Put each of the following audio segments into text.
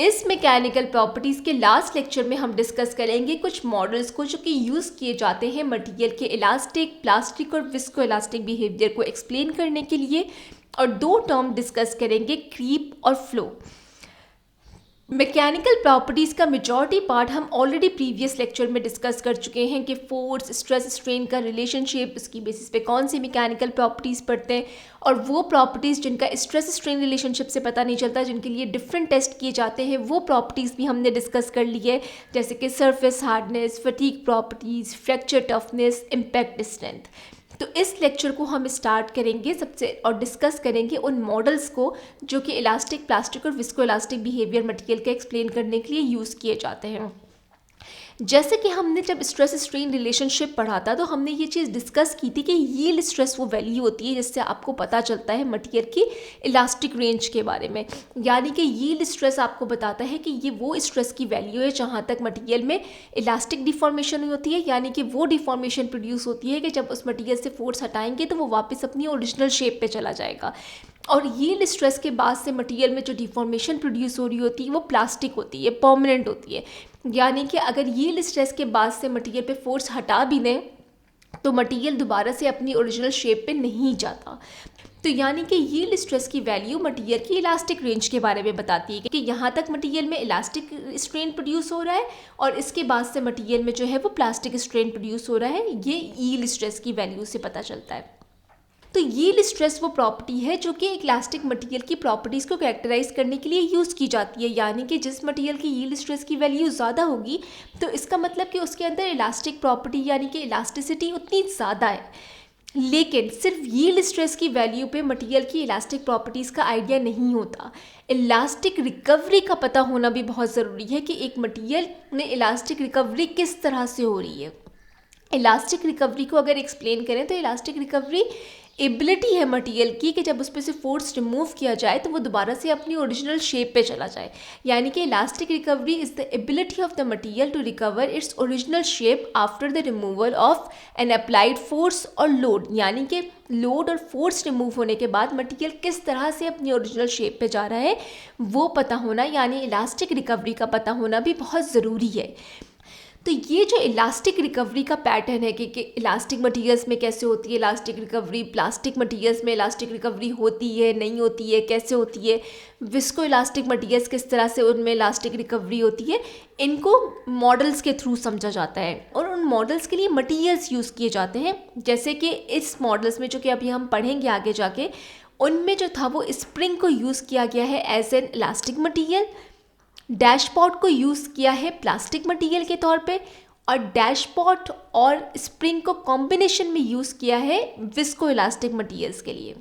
इस mechanical properties के last lecture में हम डिस्कस करेंगे कुछ मॉडल्स को जो कि यूज़ किए जाते हैं मटेरियल के इलास्टिक, प्लास्टिक और विस्को इलास्टिक बिहेवियर को एक्सप्लेन करने के लिए, और दो टर्म डिस्कस करेंगे, क्रीप और फ्लो। मैकेनिकल प्रॉपर्टीज़ का मेजॉरिटी पार्ट हम ऑलरेडी प्रीवियस लेक्चर में डिस्कस कर चुके हैं कि फोर्स, स्ट्रेस, स्ट्रेन का रिलेशनशिप, उसकी बेसिस पे कौन सी मैकेनिकल प्रॉपर्टीज़ पढ़ते हैं, और वो प्रॉपर्टीज़ जिनका स्ट्रेस स्ट्रेन रिलेशनशिप से पता नहीं चलता, जिनके लिए डिफरेंट टेस्ट किए जाते हैं, वो प्रॉपर्टीज़ भी हमने डिस्कस कर ली है, जैसे कि surface hardness, fatigue properties, fracture toughness, impact strength. तो इस लेक्चर को हम स्टार्ट करेंगे सबसे और डिस्कस करेंगे उन मॉडल्स को जो कि इलास्टिक, प्लास्टिक और विस्को इलास्टिक बिहेवियर मटेरियल का एक्सप्लेन करने के लिए यूज़ किए जाते हैं। जैसे कि हमने जब स्ट्रेस स्ट्रेन रिलेशनशिप पढ़ा था तो हमने ये चीज़ डिस्कस की थी कि यील्ड स्ट्रेस वो वैल्यू होती है जिससे आपको पता चलता है मटेरियल की इलास्टिक रेंज के बारे में। यानी कि यील्ड स्ट्रेस आपको बताता है कि ये वो स्ट्रेस की वैल्यू है जहाँ तक मटेरियल में इलास्टिक डिफॉर्मेशन होती है, यानी कि वो डिफॉर्मेशन प्रोड्यूस होती है कि जब उस मटेरियल से फोर्स हटाएंगे तो वो वापस अपनी ओरिजिनल शेप पे चला जाएगा। और यील्ड स्ट्रेस के बाद से मटेरियल में जो डिफॉर्मेशन प्रोड्यूस हो रही होती है वो प्लास्टिक होती है, परमानेंट होती है। यानी कि अगर यील्ड स्ट्रेस के बाद से मटेरियल पे फोर्स हटा भी दें तो मटेरियल दोबारा से अपनी ओरिजिनल शेप पे नहीं जाता। तो यानी कि यील्ड स्ट्रेस की वैल्यू मटेरियल की इलास्टिक रेंज के बारे में बताती है कि यहाँ तक मटेरियल में इलास्टिक स्ट्रेन प्रोड्यूस हो रहा है और इसके बाद से मटेरियल में जो है वो प्लास्टिक स्ट्रेन प्रोड्यूस हो रहा है, ये यील्ड स्ट्रेस की वैल्यू से पता चलता है। तो यील्ड स्ट्रेस वो प्रॉपर्टी है जो कि एक इलास्टिक मटेरियल की प्रॉपर्टीज़ को कैरेक्टराइज करने के लिए यूज़ की जाती है। यानी कि जिस मटेरियल की यील्ड स्ट्रेस की वैल्यू ज़्यादा होगी तो इसका मतलब कि उसके अंदर इलास्टिक प्रॉपर्टी यानी कि इलास्टिसिटी उतनी ज़्यादा है। लेकिन सिर्फ यील्ड स्ट्रेस की वैल्यू पे मटेरियल की इलास्टिक प्रॉपर्टीज़ का आइडिया नहीं होता, इलास्टिक रिकवरी का पता होना भी बहुत ज़रूरी है कि एक मटेरियल में इलास्टिक रिकवरी किस तरह से हो रही है। इलास्टिक रिकवरी को अगर एक्सप्लेन करें तो इलास्टिक रिकवरी एबिलिटी है मटेरियल की कि जब उस पर से फोर्स रिमूव किया जाए तो वो दोबारा से अपनी ओरिजिनल शेप पे चला जाए। यानी कि elastic recovery is the ability of the material to recover its original shape after the removal of an applied force और लोड। यानी कि लोड और फोर्स रिमूव होने के बाद मटेरियल किस तरह से अपनी ओरिजिनल शेप पे जा रहा है वो पता होना, यानी इलास्टिक रिकवरी का पता होना भी बहुत ज़रूरी है। तो ये जो इलास्टिक रिकवरी का पैटर्न है कि इलास्टिक मटेरियल्स में कैसे होती है इलास्टिक रिकवरी, प्लास्टिक मटेरियल्स में इलास्टिक रिकवरी होती है नहीं होती है, कैसे होती है, विस्को इलास्टिक मटेरियल्स किस तरह से उनमें इलास्टिक रिकवरी होती है, इनको मॉडल्स के थ्रू समझा जाता है और उन मॉडल्स के लिए मटेरियल्स यूज़ किए जाते हैं। जैसे कि इस मॉडल्स में जो कि अभी हम पढ़ेंगे आगे जाके, उनमें जो था वो स्प्रिंग को यूज़ किया गया है as an elastic material, dashpot को यूज़ किया है प्लास्टिक मटेरियल के तौर पे, और डैशपॉट और स्प्रिंग को कॉम्बिनेशन में यूज़ किया है विस्को इलास्टिक मटेरियल्स के लिए।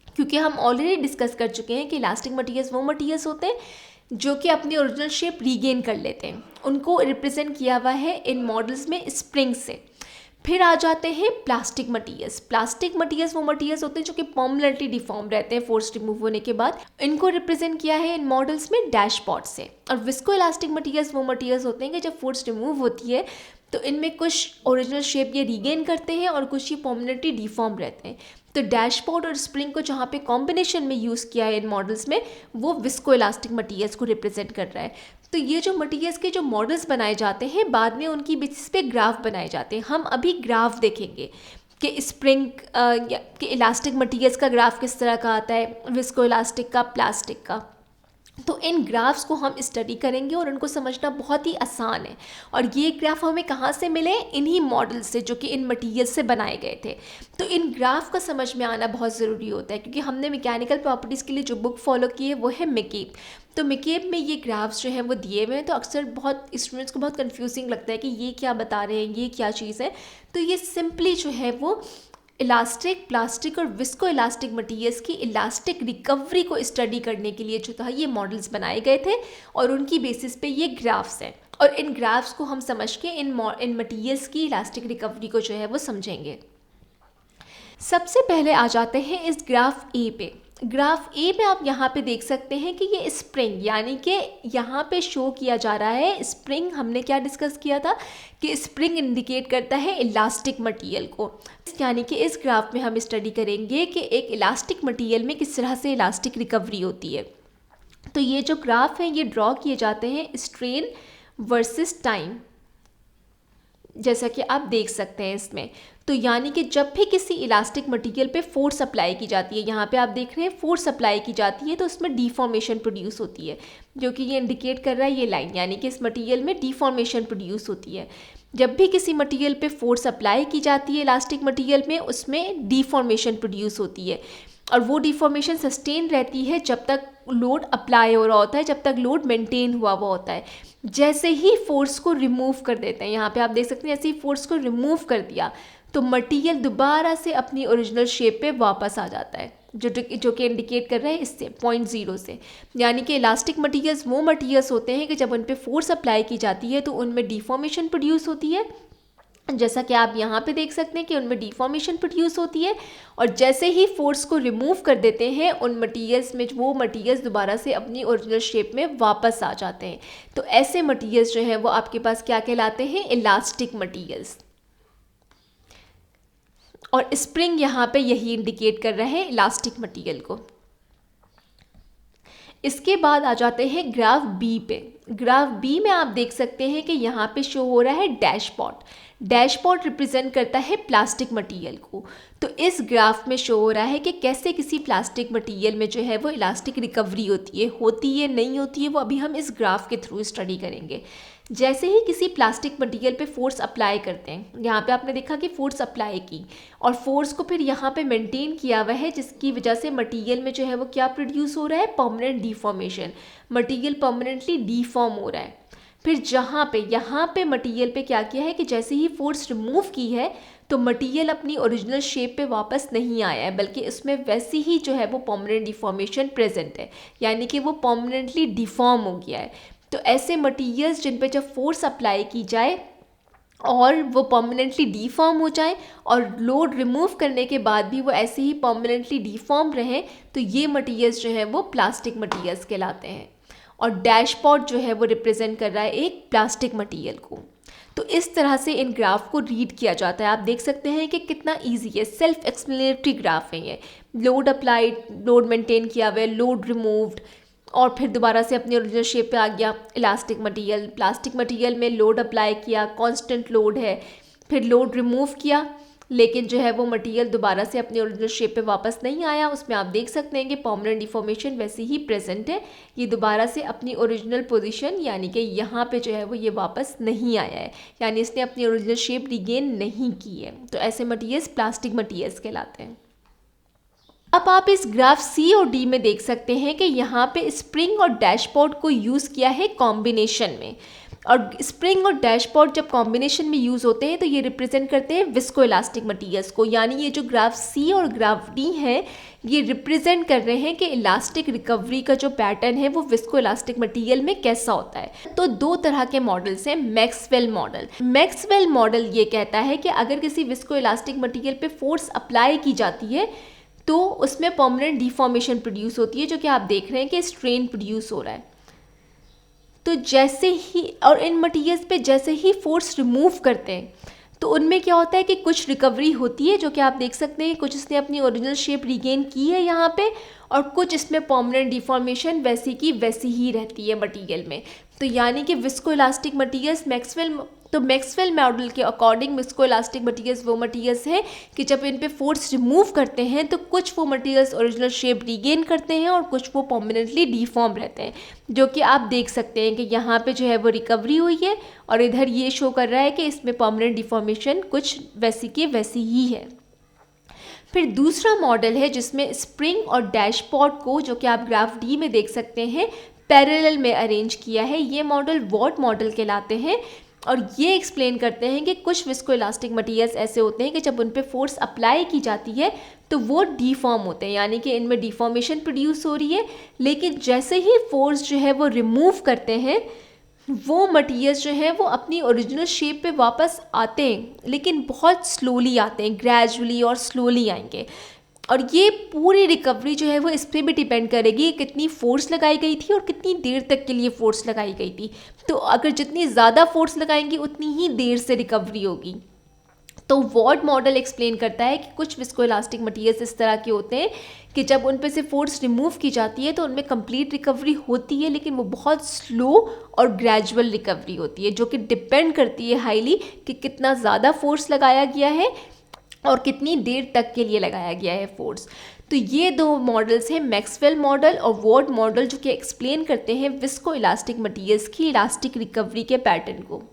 क्योंकि हम ऑलरेडी डिस्कस कर चुके हैं कि इलास्टिक मटेरियल्स वो मटेरियल्स होते हैं जो कि अपनी ओरिजिनल शेप रीगेन कर लेते हैं, उनको रिप्रेजेंट किया हुआ है इन मॉडल्स में स्प्रिंग से। फिर आ जाते हैं प्लास्टिक मटेरियल्स। प्लास्टिक मटेरियल्स वो मटेरियल्स होते हैं जो कि परमानेंटली डिफॉर्म रहते हैं फोर्स रिमूव होने के बाद, इनको रिप्रेजेंट किया है इन मॉडल्स में डैशपॉट से। और विस्को इलास्टिक मटेरियल्स वो मटेरियल्स होते हैं कि जब फोर्स रिमूव होती है तो इनमें कुछ ओरिजिनल शेप ये रीगेन करते हैं और कुछ ये परमानेंटली डिफॉर्म रहते हैं। तो डैशपॉट और स्प्रिंग को जहाँ पे कॉम्बिनेशन में यूज़ किया है इन मॉडल्स में, वो विस्को इलास्टिक मटेरियल्स को रिप्रेजेंट कर रहा है। तो ये जो मटेरियल्स के जो मॉडल्स बनाए जाते हैं बाद में उनकी बेसिस पे ग्राफ बनाए जाते हैं। हम अभी ग्राफ देखेंगे कि स्प्रिंग के इलास्टिक मटेरियल्स का ग्राफ किस तरह का आता है, विस्को इलास्टिक का, प्लास्टिक का। तो इन ग्राफ्स को हम स्टडी करेंगे और उनको समझना बहुत ही आसान है। और ये ग्राफ हमें कहाँ से मिले, इन्हीं मॉडल से जो कि इन मटेरियल से बनाए गए थे। तो इन ग्राफ का समझ में आना बहुत ज़रूरी होता है क्योंकि हमने मैकेनिकल प्रॉपर्टीज़ के लिए जो बुक फॉलो की है वो है मैकेब। तो मैकेब में ये ग्राफ्स जो हैं वो दिए हुए हैं, तो अक्सर बहुत स्टूडेंट्स को बहुत कन्फ्यूजिंग लगता है कि ये क्या बता रहे हैं, ये क्या चीज़ है। तो ये सिंपली जो है वो इलास्टिक, प्लास्टिक और विस्को इलास्टिक मटेरियल्स की इलास्टिक रिकवरी को स्टडी करने के लिए जो था ये मॉडल्स बनाए गए थे और उनकी बेसिस पे ये ग्राफ्स हैं। और इन ग्राफ्स को हम समझ के इन मटेरियल्स की इलास्टिक रिकवरी को जो है वो समझेंगे। सबसे पहले आ जाते हैं इस ग्राफ ए पे। ग्राफ ए में आप यहाँ पे देख सकते हैं कि ये स्प्रिंग, यानी कि यहाँ पे शो किया जा रहा है स्प्रिंग। हमने क्या डिस्कस किया था कि स्प्रिंग इंडिकेट करता है इलास्टिक मटेरियल को, यानी कि इस ग्राफ में हम स्टडी करेंगे कि एक इलास्टिक मटेरियल में किस तरह से इलास्टिक रिकवरी होती है। तो ये जो ग्राफ है ये ड्रॉ किए जाते हैं स्ट्रेन वर्सेस टाइम, जैसा कि आप देख सकते हैं इसमें। तो यानी कि जब भी किसी इलास्टिक मटेरियल पे फोर्स अप्लाई की जाती है, यहाँ पे आप देख रहे हैं फोर्स अप्लाई की जाती है, तो उसमें डिफॉर्मेशन प्रोड्यूस होती है, जो कि ये इंडिकेट कर रहा है ये लाइन, यानी कि इस मटेरियल में डिफॉर्मेशन प्रोड्यूस होती है। जब भी किसी मटेरियल पे फोर्स अप्लाई की जाती है इलास्टिक मटेरियल में, उसमें डिफॉर्मेशन प्रोड्यूस होती है, और वो डिफॉर्मेशन सस्टेन रहती है जब तक लोड अप्लाई हो रहा होता है, जब तक लोड मेंटेन हुआ हुआ होता है। जैसे ही फोर्स को रिमूव कर देते हैं, यहाँ पे आप देख सकते हैं, ऐसे ही फोर्स को रिमूव कर दिया तो मटेरियल दोबारा से अपनी ओरिजिनल शेप पे वापस आ जाता है, जो कि इंडिकेट कर रहा है इससे पॉइंट ज़ीरो से। यानी कि इलास्टिक मटेरियल्स वो मटेरियल्स होते हैं कि जब उन पे फोर्स अप्लाई की जाती है तो उनमें डिफॉर्मेशन प्रोड्यूस होती है, जैसा कि आप यहाँ पे देख सकते हैं कि उनमें डिफॉर्मेशन प्रोड्यूस होती है, और जैसे ही फोर्स को रिमूव कर देते हैं उन मटेरियल्स में, वो मटेरियल्स दोबारा से अपनी ओरिजिनल शेप में वापस आ जाते हैं। तो ऐसे मटेरियल्स जो हैं वो आपके पास क्या कहलाते हैं, इलास्टिक मटेरियल्स। और स्प्रिंग यहाँ पे यही इंडिकेट कर रहे हैं इलास्टिक मटेरियल को। इसके बाद आ जाते हैं ग्राफ बी पे। ग्राफ बी में आप देख सकते हैं कि यहाँ पे शो हो रहा है डैशपॉट। डैशपॉट रिप्रेजेंट करता है प्लास्टिक मटेरियल को। तो इस ग्राफ में शो हो रहा है कि कैसे किसी प्लास्टिक मटेरियल में जो है वो इलास्टिक रिकवरी होती है नहीं होती है, वो अभी हम इस ग्राफ के थ्रू स्टडी करेंगे। जैसे ही किसी प्लास्टिक मटेरियल पे फोर्स अप्लाई करते हैं, यहाँ पे आपने देखा कि फोर्स अप्लाई की और फोर्स को फिर यहाँ पे मेंटेन किया हुआ है, जिसकी वजह से मटेरियल में जो है वो क्या प्रोड्यूस हो रहा है, permanent deformation. Material permanently deform हो रहा है। फिर यहाँ पे मटेरियल पे क्या किया है कि जैसे ही फोर्स रिमूव की है तो मटेरियल अपनी ओरिजिनल शेप पे वापस नहीं आया है, बल्कि इसमें वैसी ही जो है वो परमानेंट डिफॉर्मेशन प्रेजेंट है, यानी कि वो परमानेंटली डिफॉर्म हो गया है। तो ऐसे मटेरियल्स जिन पे जब फोर्स अप्लाई की जाए और वो परमानेंटली डिफॉर्म हो जाए और लोड रिमूव करने के बाद भी वो ऐसे ही परमानेंटली डिफॉर्म रहें, तो ये मटेरियल्स जो है वो प्लास्टिक मटेरियल्स कहलाते हैं। और डैशपॉट जो है वो रिप्रेजेंट कर रहा है एक प्लास्टिक मटेरियल को। तो इस तरह से इन ग्राफ को रीड किया जाता है। आप देख सकते हैं कि कितना इजी है, सेल्फ एक्सप्लेनेटरी ग्राफ है ये। लोड अप्लाइड, लोड मेंटेन किया हुआ है, लोड रिमूव्ड, और फिर दोबारा से अपनी ओरिजिनल शेप पे आ गया इलास्टिक मटेरियल। प्लास्टिक मटेरियल में लोड अप्लाई किया, कांस्टेंट लोड है, फिर लोड रिमूव किया, लेकिन जो है वो मटेरियल दोबारा से अपनी ओरिजिनल शेप पे वापस नहीं आया। उसमें आप देख सकते हैं कि परमानेंट डिफॉर्मेशन वैसे ही प्रेजेंट है, ये दोबारा से अपनी ओरिजिनल पोजीशन यानी कि यहाँ पे जो है वो ये वापस नहीं आया है, यानी इसने अपनी ओरिजिनल शेप रिगेन नहीं की है। तो ऐसे मटेरियल्स प्लास्टिक मटेरियल्स कहलाते हैं। अब आप इस ग्राफ सी और डी में देख सकते हैं कि यहाँ पे स्प्रिंग और डैशपॉट को यूज़ किया है कॉम्बिनेशन में, और स्प्रिंग और डैशपॉट जब कॉम्बिनेशन में यूज़ होते हैं तो ये रिप्रेजेंट करते हैं विस्को इलास्टिक मटीरियल्स को। यानी ये जो ग्राफ सी और ग्राफ डी है ये रिप्रेजेंट कर रहे हैं कि इलास्टिक रिकवरी का जो पैटर्न है वो विस्को इलास्टिक मटीरियल में कैसा होता है। तो दो तरह के मॉडल्स हैं। मैक्सवेल मॉडल, मैक्सवेल मॉडल ये कहता है कि अगर किसी विस्को इलास्टिक मटीरियल पे फोर्स अप्लाई की जाती है तो उसमें परमानेंट डिफॉर्मेशन प्रोड्यूस होती है, जो कि आप देख रहे हैं कि स्ट्रेन प्रोड्यूस हो रहा है। तो जैसे ही और इन मटीरियल्स पे जैसे ही फोर्स रिमूव करते हैं तो उनमें क्या होता है कि कुछ रिकवरी होती है, जो कि आप देख सकते हैं कुछ इसने अपनी ओरिजिनल शेप रिगेन की है यहाँ पे, और कुछ इसमें परमानेंट डिफॉर्मेशन वैसी की वैसी ही रहती है मटीरियल में। तो यानी कि visco elastic materials Maxwell model के अकॉर्डिंग विस्को इलास्टिक मटीरियल्स वो मटीरियल्स हैं कि जब इन पे फोर्स रिमूव करते हैं तो कुछ वो मटीरियल्स ओरिजिनल शेप रिगेन करते हैं और कुछ वो परमानेंटली डिफॉर्म रहते हैं, जो कि आप देख सकते हैं कि यहाँ पे जो है वो रिकवरी हुई है और इधर ये शो कर रहा है कि इसमें परमानेंट डिफॉर्मेशन कुछ वैसी की वैसी ही है। फिर दूसरा मॉडल है जिसमें स्प्रिंग और डैशपॉट को, जो कि आप ग्राफ डी में देख सकते हैं, पैरेलल में अरेंज किया है। ये मॉडल वॉट मॉडल कहलाते हैं और ये एक्सप्लेन करते हैं कि कुछ विस्को इलास्टिक मटीरियल्स ऐसे होते हैं कि जब उन पे फोर्स अप्लाई की जाती है तो वो डिफॉर्म होते हैं, यानी कि इनमें डिफॉर्मेशन प्रोड्यूस हो रही है, लेकिन जैसे ही फोर्स जो है वो रिमूव करते हैं वो मटीरियल्स जो हैं वो अपनी ओरिजिनल शेप पे वापस आते हैं, लेकिन बहुत स्लोली आते हैं, ग्रेजुअली और स्लोली आएंगे। और ये पूरी रिकवरी जो है वो इस पर भी डिपेंड करेगी कितनी फोर्स लगाई गई थी और कितनी देर तक के लिए फोर्स लगाई गई थी। तो अगर जितनी ज़्यादा फोर्स लगाएंगी उतनी ही देर से रिकवरी होगी। तो वॉर्ड मॉडल एक्सप्लेन करता है कि कुछ विस्कोइलास्टिक मटेरियल्स इस तरह के होते हैं कि जब उन पे से फोर्स रिमूव की जाती है तो उनमें कंप्लीट रिकवरी होती है, लेकिन वो बहुत स्लो और ग्रेजुअल रिकवरी होती है, जो कि डिपेंड करती है हाईली कि कितना ज़्यादा फोर्स लगाया गया है और कितनी देर तक के लिए लगाया गया है फोर्स। तो ये दो मॉडल्स हैं, मैक्सवेल मॉडल और वॉर्ड मॉडल, जो कि एक्सप्लेन करते हैं विस्कोइलास्टिक मटेरियल्स की इलास्टिक रिकवरी के पैटर्न को।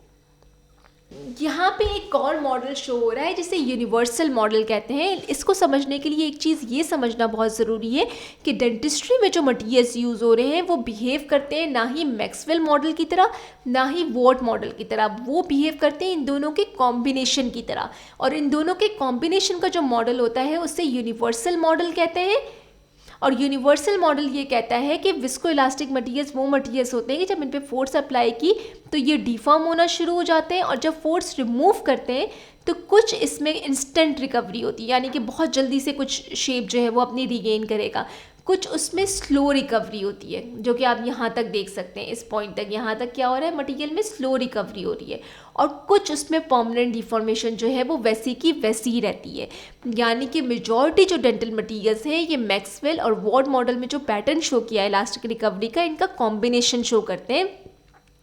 यहाँ पे एक और मॉडल शो हो रहा है जिसे यूनिवर्सल मॉडल कहते हैं। इसको समझने के लिए एक चीज़ ये समझना बहुत ज़रूरी है कि डेंटिस्ट्री में जो मटीरियल्स यूज़ हो रहे हैं वो बिहेव करते हैं ना ही मैक्सवेल मॉडल की तरह ना ही वॉर्ड मॉडल की तरह, वो बिहेव करते हैं इन दोनों के कॉम्बिनेशन की तरह। और इन दोनों के कॉम्बिनेशन का जो मॉडल होता है उसे यूनिवर्सल मॉडल कहते हैं। और यूनिवर्सल मॉडल ये कहता है कि विस्कोइलास्टिक मटीरियल्स वो मटीरियल्स होते हैं कि जब इन पे फोर्स अप्लाई की तो ये डिफॉर्म होना शुरू हो जाते हैं, और जब फोर्स रिमूव करते हैं तो कुछ इसमें इंस्टेंट रिकवरी होती है, यानी कि बहुत जल्दी से कुछ शेप जो है वो अपनी रिगेन करेगा। कुछ उसमें स्लो रिकवरी होती है, जो कि आप यहाँ तक देख सकते हैं, इस पॉइंट तक यहाँ तक क्या हो रहा है, मटेरियल में स्लो रिकवरी हो रही है। और कुछ उसमें परमानेंट डिफॉर्मेशन जो है वो वैसी की वैसी ही रहती है। यानी कि मेजॉरिटी जो डेंटल मटीरियल्स हैं ये मैक्सवेल और वॉर्ड मॉडल में जो पैटर्न शो किया है इलास्टिक रिकवरी का, इनका कॉम्बिनेशन शो करते हैं,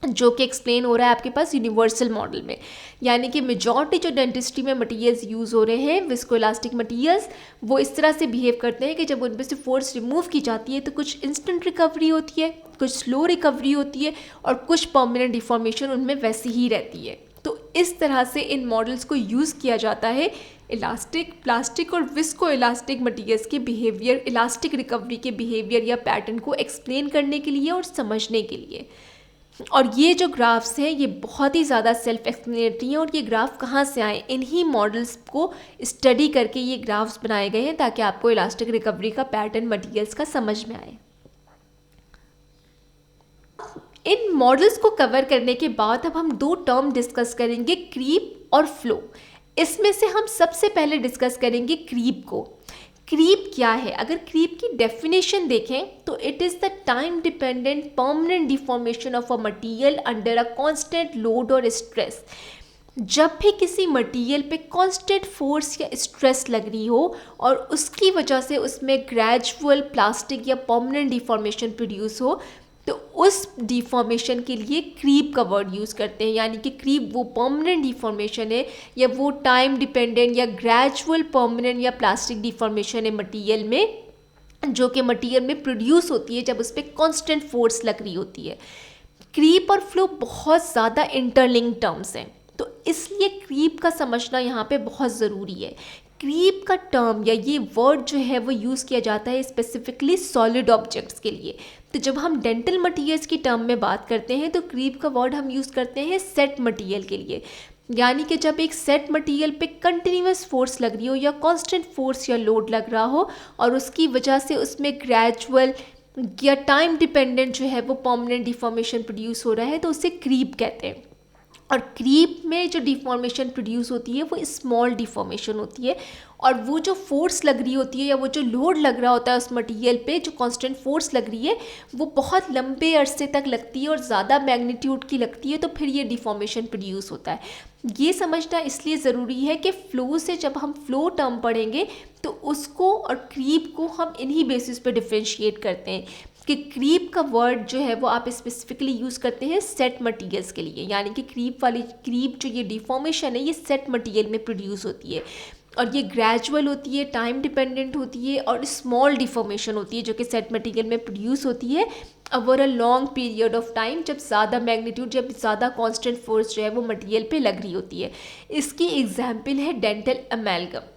जो कि एक्सप्लेन हो रहा है आपके पास यूनिवर्सल मॉडल में। यानी कि मेजॉरिटी जो डेंटिस्ट्री में मटेरियल्स यूज़ हो रहे हैं विस्कोइलास्टिक मटेरियल्स, वो इस तरह से बिहेव करते हैं कि जब उन पे से फोर्स रिमूव की जाती है तो कुछ इंस्टेंट रिकवरी होती है, कुछ स्लो रिकवरी होती है, और कुछ परमानेंट डिफॉर्मेशन उनमें वैसी ही रहती है। तो इस तरह से इन मॉडल्स को यूज़ किया जाता है इलास्टिक, प्लास्टिक और विस्कोइलास्टिक मटेरियल्स के बिहेवियर, इलास्टिक रिकवरी के बिहेवियर या पैटर्न को एक्सप्लेन करने के लिए और समझने के लिए। और ये जो ग्राफ्स हैं ये बहुत ही ज़्यादा सेल्फ एक्सप्लेनेटरी हैं, और ये ग्राफ कहाँ से आए, इन्हीं मॉडल्स को स्टडी करके ये ग्राफ्स बनाए गए हैं ताकि आपको इलास्टिक रिकवरी का पैटर्न मटेरियल्स का समझ में आए। इन मॉडल्स को कवर करने के बाद अब हम दो टर्म डिस्कस करेंगे, क्रीप और फ्लो। इसमें से हम सबसे पहले डिस्कस करेंगे क्रीप को। क्रीप क्या है? अगर क्रीप की डेफिनेशन देखें तो it is the time dependent permanent deformation of a material under a constant load और स्ट्रेस। जब भी किसी मटीरियल पे कांस्टेंट फोर्स या स्ट्रेस लग रही हो और उसकी वजह से उसमें ग्रेजुअल प्लास्टिक या परमानेंट डिफॉर्मेशन प्रोड्यूस हो, तो उस डिफॉर्मेशन के लिए क्रीप का वर्ड यूज़ करते हैं। यानी कि क्रीप वो परमानेंट डिफॉर्मेशन है या वो टाइम डिपेंडेंट या ग्रेजुअल परमानेंट या प्लास्टिक डिफॉर्मेशन है मटीरियल में, जो कि मटीरियल में प्रोड्यूस होती है जब उस पर कांस्टेंट फोर्स लग रही होती है। क्रीप और फ्लो बहुत ज़्यादा इंटरलिंक टर्म्स हैं, तो इसलिए क्रीप का समझना यहाँ पे बहुत ज़रूरी है। क्रीप का टर्म या ये वर्ड जो है वो यूज़ किया जाता है स्पेसिफिकली सॉलिड ऑब्जेक्ट्स के लिए। तो जब हम डेंटल मटीरियल्स की टर्म में बात करते हैं तो क्रीप का वर्ड हम यूज़ करते हैं सेट मटीरियल के लिए। यानी कि जब एक सेट मटीरियल पे कंटिन्यूस फोर्स लग रही हो या कांस्टेंट फोर्स या लोड लग रहा हो और उसकी वजह से उसमें ग्रेजुअल या टाइम डिपेंडेंट जो है वो परमानेंट डिफॉर्मेशन प्रोड्यूस हो रहा है, तो उसे क्रीप कहते हैं। और क्रीप में जो डिफॉर्मेशन प्रोड्यूस होती है वो स्मॉल डिफॉर्मेशन होती है, और वो जो फोर्स लग रही होती है या वो जो लोड लग रहा होता है उस मटेरियल पे, जो कांस्टेंट फोर्स लग रही है, वो बहुत लंबे अरसे तक लगती है और ज़्यादा मैग्नीट्यूड की लगती है, तो फिर ये डिफॉर्मेशन प्रोड्यूस होता है। ये समझना इसलिए ज़रूरी है कि फ़्लो से जब हम फ़्लो टर्म पढ़ेंगे तो उसको और क्रीप को हम इन्हीं बेसिस पे डिफ्रेंशिएट करते हैं कि क्रीप का वर्ड जो है वो आप स्पेसिफिकली यूज़ करते हैं सेट मटीरियल्स के लिए। यानी कि क्रीप जो ये डिफॉर्मेशन है ये सेट मटीरियल में प्रोड्यूस होती है, और ये ग्रेजुअल होती है, टाइम डिपेंडेंट होती है, और स्मॉल डिफॉर्मेशन होती है जो कि सेट मटीरियल में प्रोड्यूस होती है over a long period of time, जब ज़्यादा मैग्नीट्यूड, जब ज़्यादा कांस्टेंट फोर्स जो है वो मटीरियल पे लग रही होती है। इसकी एग्जाम्पल है डेंटल अमेलगम।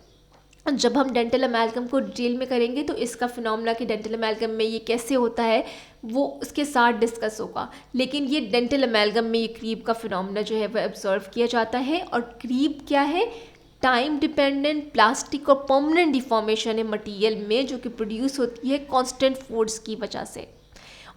जब हम डेंटल अमेलगम को डिटेल में करेंगे तो इसका फिनोमेना कि डेंटल अमेलगम में ये कैसे होता है वो उसके साथ डिस्कस होगा, लेकिन ये डेंटल अमेलगम में ये क्रीप का फिनोमेना जो है वो ऑब्जर्व किया जाता है। और क्रीप क्या है? टाइम डिपेंडेंट प्लास्टिक और परमानेंट डिफॉर्मेशन है मटीरियल में, जो कि प्रोड्यूस होती है कांस्टेंट फोर्स की वजह से।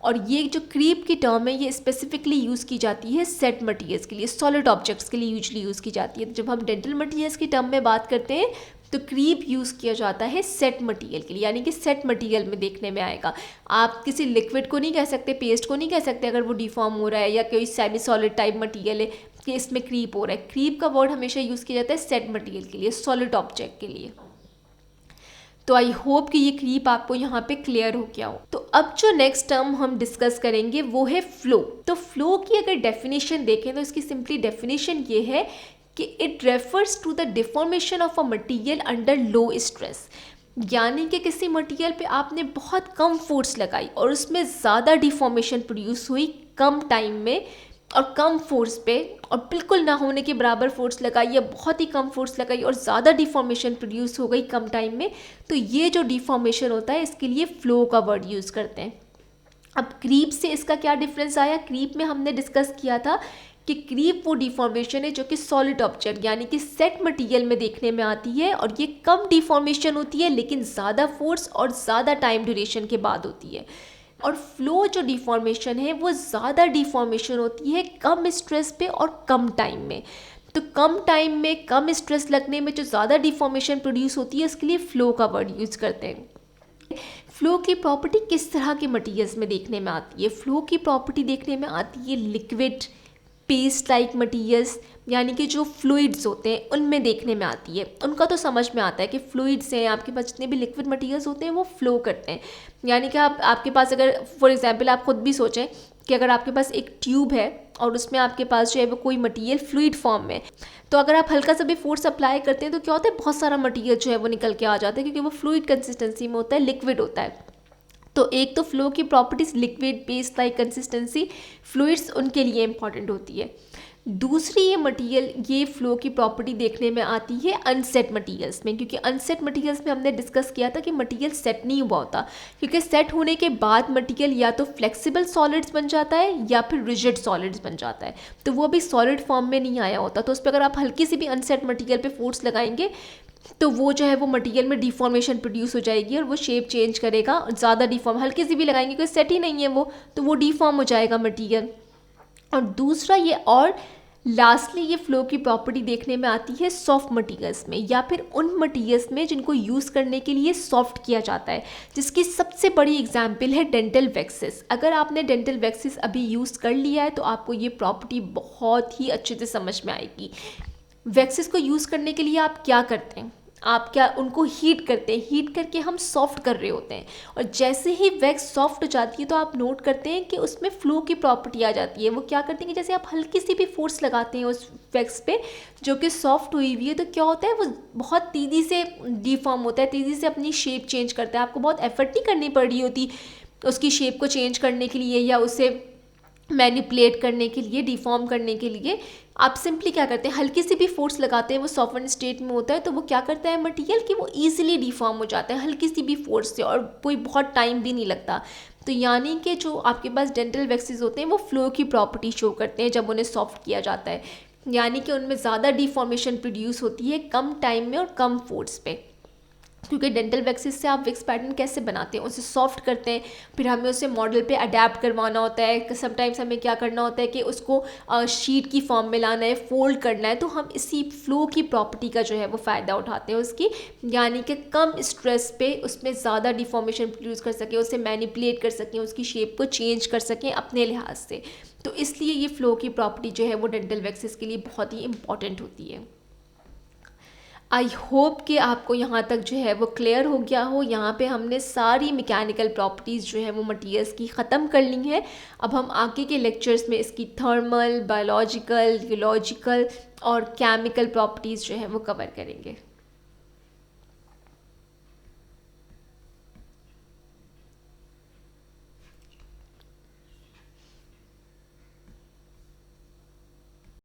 और ये जो क्रीप की टर्म है ये स्पेसिफिकली यूज़ की जाती है सेट मटीरियल्स के लिए, सॉलिड ऑब्जेक्ट्स के लिए यूजली यूज़ की जाती है। तो जब हम डेंटल मटीरियल्स की टर्म में बात करते हैं तो क्रीप यूज़ किया जाता है सेट मटीरियल के लिए, यानी कि सेट मटीरियल में देखने में आएगा। आप किसी लिक्विड को नहीं कह सकते, पेस्ट को नहीं कह सकते अगर वो डिफॉर्म हो रहा है या कोई सेमी सॉलिड टाइप मटीरियल है, कि इसमें क्रीप हो रहा है। क्रीप का वर्ड हमेशा यूज़ किया जाता है सेट मटेरियल के लिए, सॉलिड ऑब्जेक्ट के लिए। तो आई होप कि ये क्रीप आपको यहाँ पे क्लियर हो गया हो। तो अब जो नेक्स्ट टर्म हम डिस्कस करेंगे वो है फ्लो। तो फ्लो की अगर डेफिनेशन देखें तो इसकी सिंपली डेफिनेशन ये है कि it refers to the deformation of a material under low stress. यानी कि किसी मटेरियल पे आपने बहुत कम फोर्स लगाई और उसमें ज़्यादा डिफॉर्मेशन प्रोड्यूस हुई कम टाइम में और कम फोर्स पे, और बिल्कुल ना होने के बराबर फोर्स लगाई या बहुत ही कम फोर्स लगाई और ज़्यादा डिफॉर्मेशन प्रोड्यूस हो गई कम टाइम में, तो ये जो डिफॉर्मेशन होता है इसके लिए फ्लो का वर्ड यूज़ करते हैं। अब क्रीप से इसका क्या डिफरेंस आया? क्रीप में हमने डिस्कस किया था कि क्रीप वो डिफॉर्मेशन है जो कि सॉलिड ऑब्जेक्ट यानी कि सेट मटेरियल में देखने में आती है और ये कम डिफॉर्मेशन होती है लेकिन ज़्यादा फोर्स और ज़्यादा टाइम ड्यूरेशन के बाद होती है। और फ्लो जो डिफॉर्मेशन है वो ज़्यादा डिफॉर्मेशन होती है कम स्ट्रेस पे और कम टाइम में। तो कम टाइम में कम स्ट्रेस लगने में जो ज़्यादा डिफॉर्मेशन प्रोड्यूस होती है इसके लिए फ्लो का वर्ड यूज़ करते हैं। फ्लो की प्रॉपर्टी किस तरह के मटेरियल्स में देखने में आती है? फ्लो की प्रॉपर्टी देखने में आती है लिक्विड, पेस्ट लाइक मटीरियल्स यानी कि जो फ्लूइड्स होते हैं उनमें देखने में आती है। उनका तो समझ में आता है कि फ्लूइड्स हैं, आपके पास जितने भी लिक्विड मटीरियल्स होते हैं वो फ्लो करते हैं। यानी कि आपके पास अगर फॉर एग्जांपल आप खुद भी सोचें कि अगर आपके पास एक ट्यूब है और उसमें आपके पास जो है वो कोई मटीरियल फ्लूइड फॉर्म में, तो अगर आप हल्का सा भी फोर्स अप्लाई करते हैं तो क्या होता है, बहुत सारा मटीरियल जो है वो निकल के आ जाता है क्योंकि वो फ्लूइड कंसिस्टेंसी में होता है, लिक्विड होता है। तो एक तो फ्लो की properties liquid, paste like consistency, fluids उनके लिए इंपॉर्टेंट होती है। दूसरी ये फ्लो की प्रॉपर्टी देखने में आती है अनसेट मटेरियल्स में, क्योंकि अनसेट मटेरियल्स में हमने डिस्कस किया था कि मटेरियल सेट नहीं हुआ होता, क्योंकि सेट होने के बाद मटेरियल या तो फ्लेक्सिबल सॉलिड्स बन जाता है या फिर रिजिड सॉलिड्स बन जाता है, तो वो भी सॉलिड फॉर्म में नहीं आया होता। तो उस पर अगर आप हल्की सी भी अनसेट मटेरियल पे फोर्स लगाएंगे तो वो जो है वो मटेरियल में डिफॉर्मेशन प्रोड्यूस हो जाएगी और वो शेप चेंज करेगा। ज़्यादा डिफॉर्म हल्की सी भी लगाएंगे कोई सेट ही नहीं है वो, तो वो डिफॉर्म हो जाएगा मटेरियल। और दूसरा ये और लास्टली ये फ्लो की प्रॉपर्टी देखने में आती है सॉफ्ट मटीरियल्स में या फिर उन मटीरियल्स में जिनको यूज़ करने के लिए सॉफ्ट किया जाता है, जिसकी सबसे बड़ी एग्जांपल है डेंटल वैक्सेस। अगर आपने डेंटल वैक्सेस अभी यूज़ कर लिया है तो आपको ये प्रॉपर्टी बहुत ही अच्छे से समझ में आएगी। वैक्सेस को यूज़ करने के लिए आप क्या करते हैं, आप क्या उनको हीट करते हैं, हीट करके हम सॉफ्ट कर रहे होते हैं, और जैसे ही वैक्स सॉफ्ट हो जाती है तो आप नोट करते हैं कि उसमें फ्लो की प्रॉपर्टी आ जाती है। वो क्या करते हैं कि जैसे आप हल्की सी भी फोर्स लगाते हैं उस वैक्स पे जो कि सॉफ्ट हुई हुई है, तो क्या होता है वो बहुत तेज़ी से डिफॉर्म होता है, तेज़ी से अपनी शेप चेंज करता है। आपको बहुत एफर्ट नहीं करनी पड़ रही होती उसकी शेप को चेंज करने के लिए या उसे मैनिपुलेट करने के लिए, डिफॉर्म करने के लिए। आप सिंपली क्या करते हैं, हल्की सी भी फोर्स लगाते हैं, वो सॉफ्टन स्टेट में होता है, तो वो क्या करता है मटेरियल कि वो इजीली डिफॉर्म हो जाता है हल्की सी भी फोर्स से, और कोई बहुत टाइम भी नहीं लगता। तो यानी कि जो आपके पास डेंटल वैक्सेस होते हैं वो फ्लो की प्रॉपर्टी शो करते हैं जब उन्हें सॉफ्ट किया जाता है, यानी कि उनमें ज़्यादा डिफॉर्मेशन प्रोड्यूस होती है कम टाइम में और कम फोर्स पे। क्योंकि डेंटल वैक्सेस से आप विक्स पैटर्न कैसे बनाते हैं, उसे सॉफ्ट करते हैं, फिर हमें उसे मॉडल पे अडेप्ट करवाना होता है। समटाइम्स हमें क्या करना होता है कि उसको शीट की फॉर्म में लाना है, फोल्ड करना है, तो हम इसी फ्लो की प्रॉपर्टी का जो है वो फ़ायदा उठाते हैं उसकी, यानी कि कम स्ट्रेस पे उसमें ज़्यादा डिफॉर्मेशन प्रोड्यूस कर सकें, उसे मैनिपुलेट कर सकें, उसकी शेप को चेंज कर सकें अपने लिहाज से। तो इसलिए ये फ्लो की प्रॉपर्टी जो है वो डेंटल वैक्सेस के लिए बहुत ही इंपॉर्टेंट होती है। आई होप कि आपको यहाँ तक जो है वो क्लियर हो गया हो। यहाँ पे हमने सारी मैकेनिकल प्रॉपर्टीज़ जो है वो मटीरियल्स की ख़त्म कर ली हैं। अब हम आगे के लेक्चर्स में इसकी थर्मल, बायोलॉजिकल, रियोलॉजिकल और केमिकल प्रॉपर्टीज़ जो है वो कवर करेंगे।